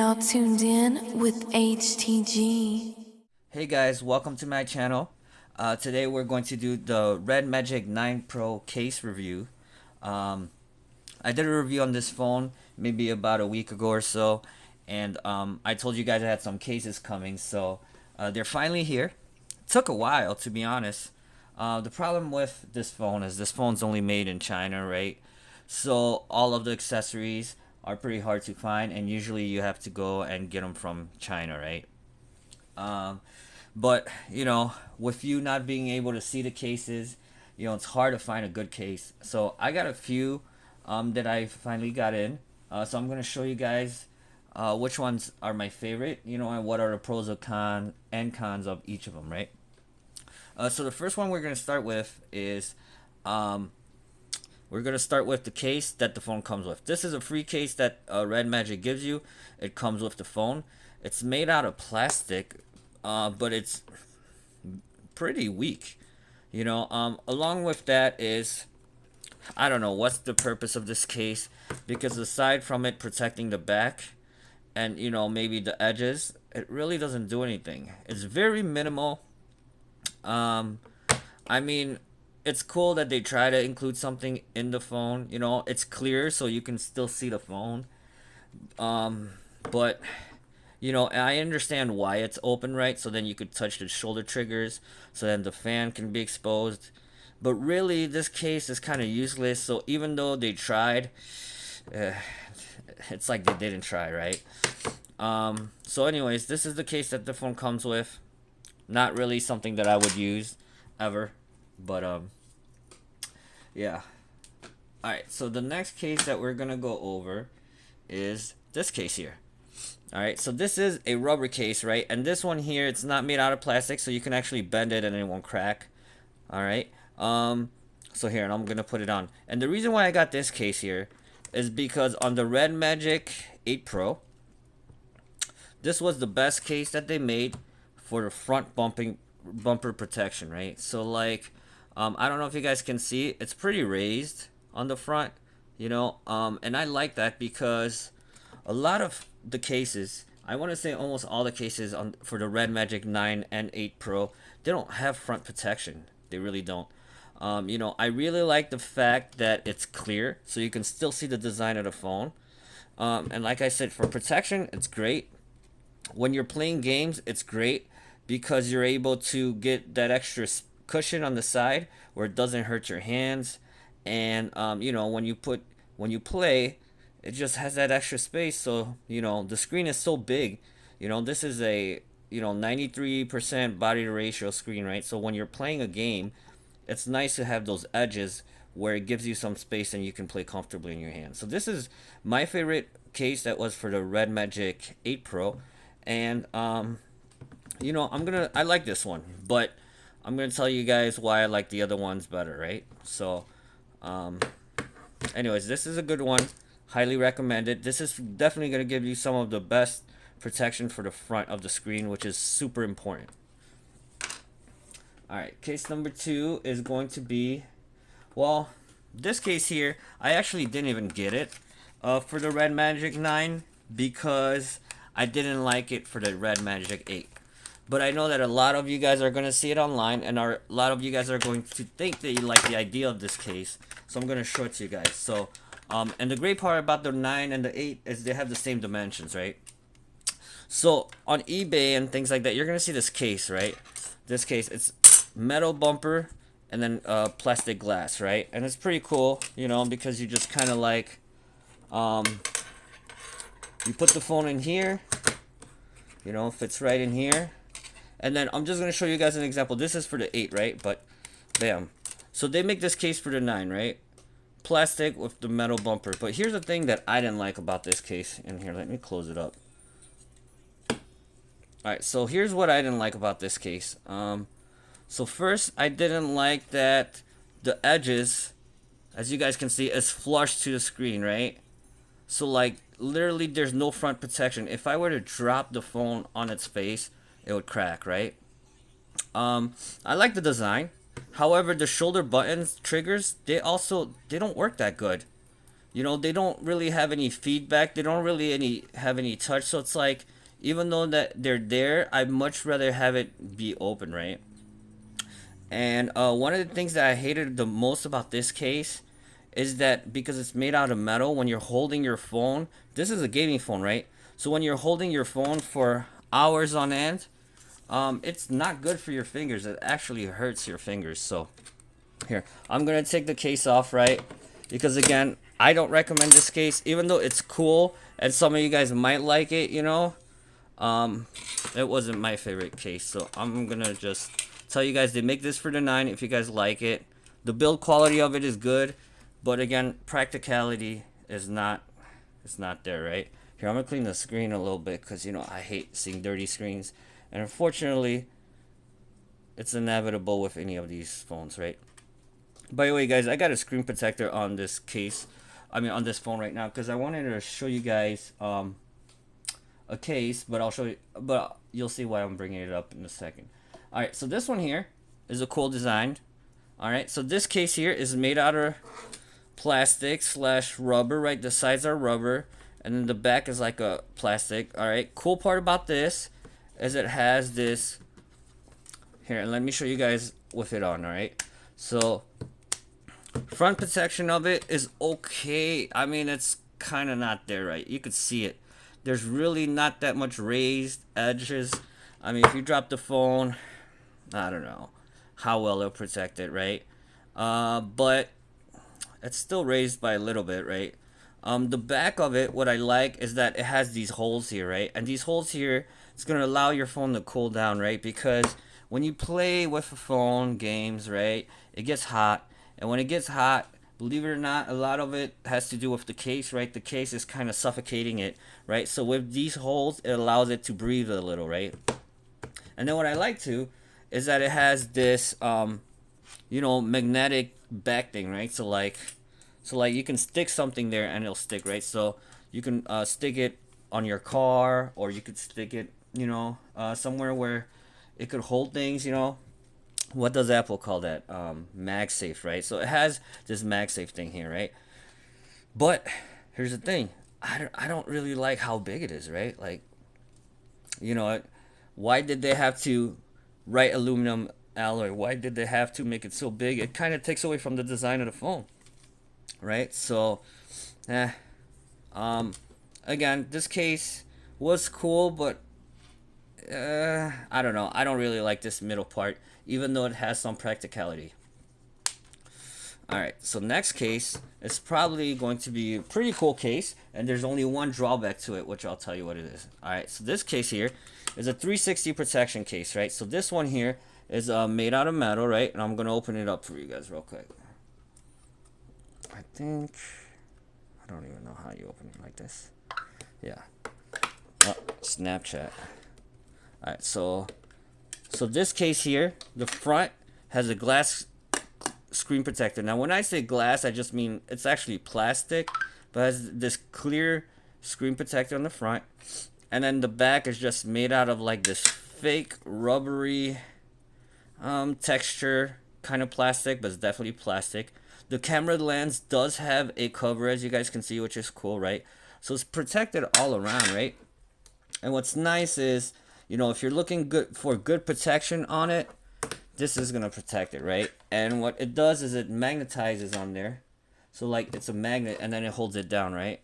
now tuned in with HTG. Hey guys, welcome to my channel. Today we're going to do the Redmagic 9 Pro case review. I did a review on this phone maybe about a week ago or so, and I told you guys I had some cases coming, so they're finally here. Took a while, to be honest. The problem with this phone is this phone's only made in China, right? So all of the accessories are pretty hard to find, and usually you have to go and get them from China, right? But you know, with you not being able to see the cases, you know, it's hard to find a good case. So I got a few that I finally got in. So I'm gonna show you guys which ones are my favorite, you know, and what are the pros and cons of each of them, right? So the first one we're gonna start with is we're gonna start with the case that the phone comes with. This is a free case that Redmagic gives you. It comes with the phone. It's made out of plastic, but it's pretty weak. You know, along with that is, I don't know what's the purpose of this case, because aside from it protecting the back and, you know, maybe the edges, it really doesn't do anything. It's very minimal. I mean, it's cool that they try to include something in the phone. You know, it's clear so you can still see the phone. But you know, I understand why it's open, right? So then you could touch the shoulder triggers, so then the fan can be exposed. But really, this case is kind of useless. So even though they tried, uh, it's like they didn't try, right? So anyways, this is the case that the phone comes with. Not really something that I would use ever, but yeah. All right. So the next case that we're gonna go over is this case here. All right, so this is a rubber case, right? And this one here, it's not made out of plastic, so you can actually bend it and it won't crack. All right. So here, and I'm gonna put it on. And the reason why I got this case here is because on the Redmagic 8 Pro, this was the best case that they made for the front bumper protection, right? So like, I don't know if you guys can see, it's pretty raised on the front, you know, and I like that because a lot of the cases, I want to say almost all the cases on for the Redmagic 9 and 8 Pro, they don't have front protection. They really don't. You know, I really like the fact that it's clear, so you can still see the design of the phone. And like I said, for protection, it's great. When you're playing games, it's great because you're able to get that extra cushion on the side where it doesn't hurt your hands. And you know, when you play, it just has that extra space. So you know, the screen is so big. You know, this is a, you know, 93% body to ratio screen, right? So when you're playing a game, it's nice to have those edges where it gives you some space and you can play comfortably in your hand. So this is my favorite case that was for the Redmagic 8 Pro. And you know, I like this one, but I'm gonna tell you guys why I like the other ones better, right? So anyways, this is a good one. Highly recommended. This is definitely going to give you some of the best protection for the front of the screen, which is super important. Alright, case number 2 is going to be, well, this case here, I actually didn't even get it for the Redmagic 9 because I didn't like it for the Redmagic 8. But I know that a lot of you guys are going to see it online, and a lot of you guys are going to think that you like the idea of this case. So I'm going to show it to you guys. So and the great part about the 9 and the 8 is they have the same dimensions, right? So on eBay and things like that, you're gonna see this case, right? This case, it's metal bumper and then plastic glass, right? And it's pretty cool, you know, because you just kind of like, you put the phone in here, you know, fits right in here. And then I'm just gonna show you guys an example. This is for the 8, right? But bam. So they make this case for the 9, right? Plastic with the metal bumper. But here's the thing that I didn't like about this case. And here, let me close it up. Alright, so here's what I didn't like about this case. So first, I didn't like that the edges, as you guys can see, is flush to the screen, right? So like, literally there's no front protection. If I were to drop the phone on its face, it would crack, right? I like the design. However, the shoulder buttons triggers, they don't work that good. you know, they don't really have any feedback. They don't really have any touch. So it's like, even though that they're there, I'd much rather have it be open, right? And one of the things that I hated the most about this case is that because it's made out of metal, when you're holding your phone, this is a gaming phone, right? So when you're holding your phone for hours on end, it's not good for your fingers. It actually hurts your fingers. So here, I'm gonna take the case off, right? Because again, I don't recommend this case, even though it's cool and some of you guys might like it, you know. It wasn't my favorite case, so I'm gonna just tell you guys they make this for the 9 if you guys like it. The build quality of it is good, but again, practicality is not, it's not there, right? Here, I'm gonna clean the screen a little bit because, you know, I hate seeing dirty screens, and unfortunately, it's inevitable with any of these phones, right? By the way, guys, I got a screen protector on this case. I mean, on this phone right now, because I wanted to show you guys a case, but I'll show you, but you'll see why I'm bringing it up in a second. All right, so this one here is a cool design. All right, so this case here is made out of plastic slash rubber, right? The sides are rubber, and then the back is like a plastic. All right, cool part about this is it has this here, and let me show you guys with it on. All right, so front protection of it is okay. I mean, it's kind of not there, right? You could see it. There's really not that much raised edges. I mean, if you drop the phone, I don't know how well it'll protect it, right? But it's still raised by a little bit, right? The back of it, what I like is that it has these holes here, right? And these holes here, it's gonna allow your phone to cool down, right? Because when you play with a phone games, right, it gets hot, and when it gets hot, believe it or not, a lot of it has to do with the case, right? The case is kind of suffocating it, right? So with these holes, it allows it to breathe a little, right? And then what I like too is that it has this, you know, magnetic back thing, right? So like you can stick something there and it'll stick, right? So you can stick it on your car, or you could stick it, you know, somewhere where it could hold things, you know. What does Apple call that? MagSafe, right? So it has this MagSafe thing here, right? But here's the thing, I don't really like how big it is, right? Like, you know, why did they have to write aluminum alloy? Why did they have to make it so big? It kind of takes away from the design of the phone, right? So, eh. Again, this case was cool, but I don't know. I don't really like this middle part, even though it has some practicality. Alright, so next case is probably going to be a pretty cool case, and there's only one drawback to it, which I'll tell you what it is. Alright, so this case here is a 360 protection case, right? So this one here is made out of metal, right? And I'm going to open it up for you guys real quick. I don't even know how you open it like this. Yeah. Oh, Snapchat. Alright, so this case here, the front has a glass screen protector. Now when I say glass, I just mean it's actually plastic, but has this clear screen protector on the front, and then the back is just made out of like this fake rubbery texture kind of plastic, but it's definitely plastic. The camera lens does have a cover, as you guys can see, which is cool, right? So it's protected all around, right? And what's nice is, you know, if you're looking good for good protection on it, this is gonna protect it, right? And what it does is it magnetizes on there, so like it's a magnet, and then it holds it down, right?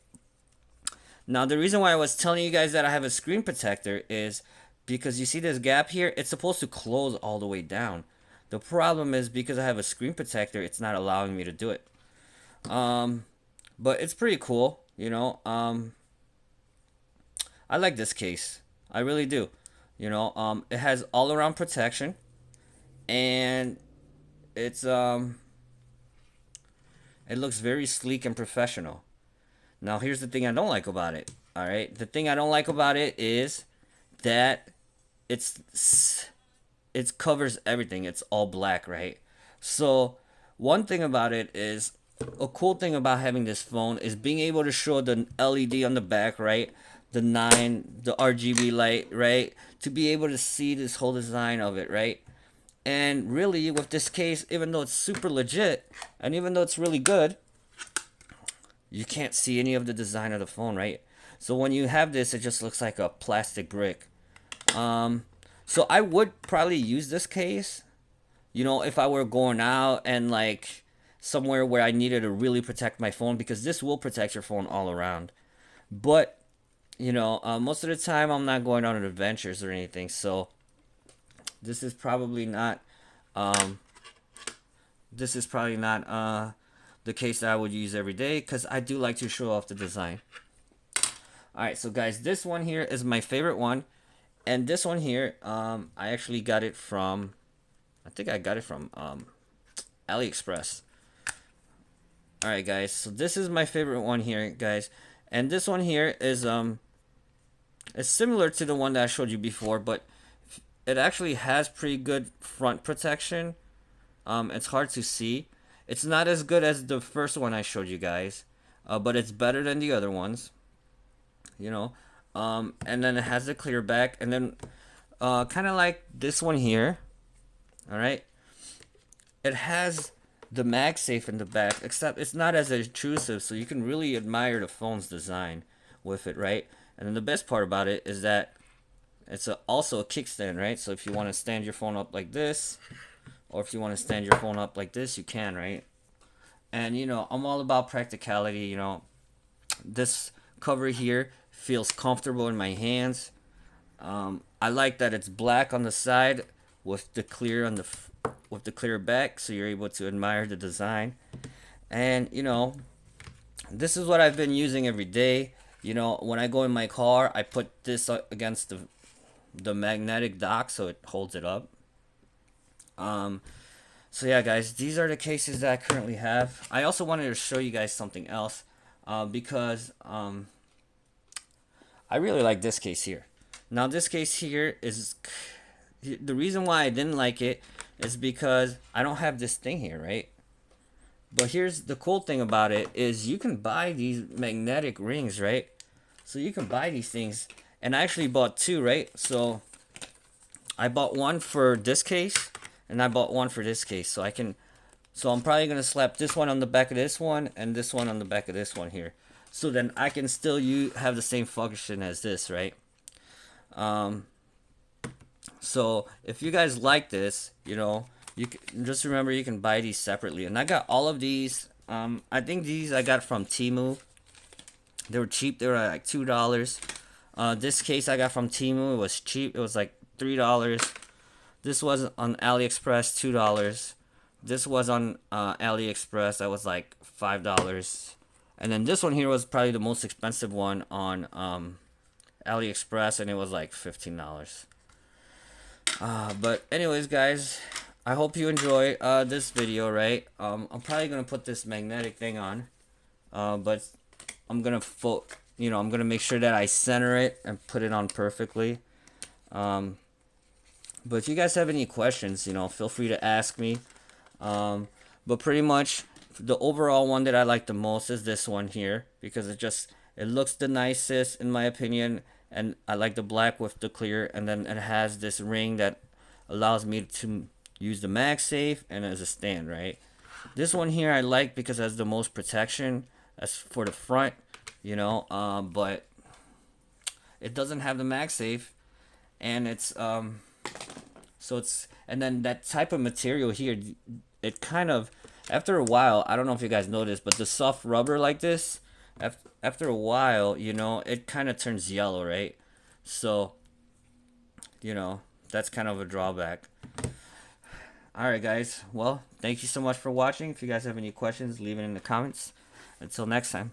Now the reason why I was telling you guys that I have a screen protector is because you see this gap here, it's supposed to close all the way down. The problem is because I have a screen protector, it's not allowing me to do it. But it's pretty cool, you know. I like this case, I really do. You know, it has all around protection, and it's it looks very sleek and professional. Now here's the thing I don't like about it. All right, the thing I don't like about it is that it covers everything. It's all black, right? So one thing about it is, a cool thing about having this phone is being able to show the LED on the back, right? The RGB light, right? To be able to see this whole design of it, right? And really, with this case, even though it's super legit, and even though it's really good, you can't see any of the design of the phone, right? So when you have this, it just looks like a plastic brick. So I would probably use this case, you know, if I were going out and like somewhere where I needed to really protect my phone, because this will protect your phone all around. But you know, most of the time I'm not going on adventures or anything, so this is probably not um, the case that I would use every day, because I do like to show off the design. Alright, so guys, this one here is my favorite one. And this one here, I actually got it from, I think I got it from AliExpress. Alright guys, so this is my favorite one here, guys. And this one here is it's similar to the one that I showed you before, but it actually has pretty good front protection. It's hard to see. It's not as good as the first one I showed you guys, but it's better than the other ones. You know, and then it has the clear back, and then kind of like this one here. All right, it has the MagSafe in the back, except it's not as intrusive, so you can really admire the phone's design with it, right? And then the best part about it is that it's also a kickstand, right? So if you want to stand your phone up like this, or if you want to stand your phone up like this, you can, right? And you know, I'm all about practicality. You know, this cover here feels comfortable in my hands. I like that it's black on the side with the clear on the clear back, so you're able to admire the design. And you know, this is what I've been using every day. You know, when I go in my car, I put this against the magnetic dock so it holds it up. So yeah, guys, these are the cases that I currently have. I also wanted to show you guys something else, because I really like this case here. Now this case here is, the reason why I didn't like it is because I don't have this thing here, right? But here's the cool thing about it is you can buy these magnetic rings, right? So you can buy these things, and I actually bought two, right? So I bought one for this case, and I bought one for this case. So I'm probably gonna slap this one on the back of this one, and this one on the back of this one here. So then I can still have the same function as this, right? So if you guys like this, you know, you can, just remember you can buy these separately. And I got all of these. I think these I got from Temu. They were cheap. They were like $2. This case I got from Temu. It was cheap. It was like $3. This was on AliExpress, $2. This was on AliExpress. That was like $5. And then this one here was probably the most expensive one on AliExpress, and it was like $15. But anyways, guys, I hope you enjoy this video, right? I'm probably gonna put this magnetic thing on, but I'm gonna I'm gonna make sure that I center it and put it on perfectly. But if you guys have any questions, you know, feel free to ask me. But pretty much the overall one that I like the most is this one here, because it looks the nicest in my opinion, and I like the black with the clear, and then it has this ring that allows me to use the MagSafe and as a stand, right? This one here I like because it has the most protection as for the front, you know, but it doesn't have the MagSafe, and and then that type of material here, it kind of, after a while, I don't know if you guys noticed, but the soft rubber like this, after a while, you know, it kind of turns yellow, right? So, you know, that's kind of a drawback. Alright guys, well, thank you so much for watching. If you guys have any questions, leave it in the comments. Until next time.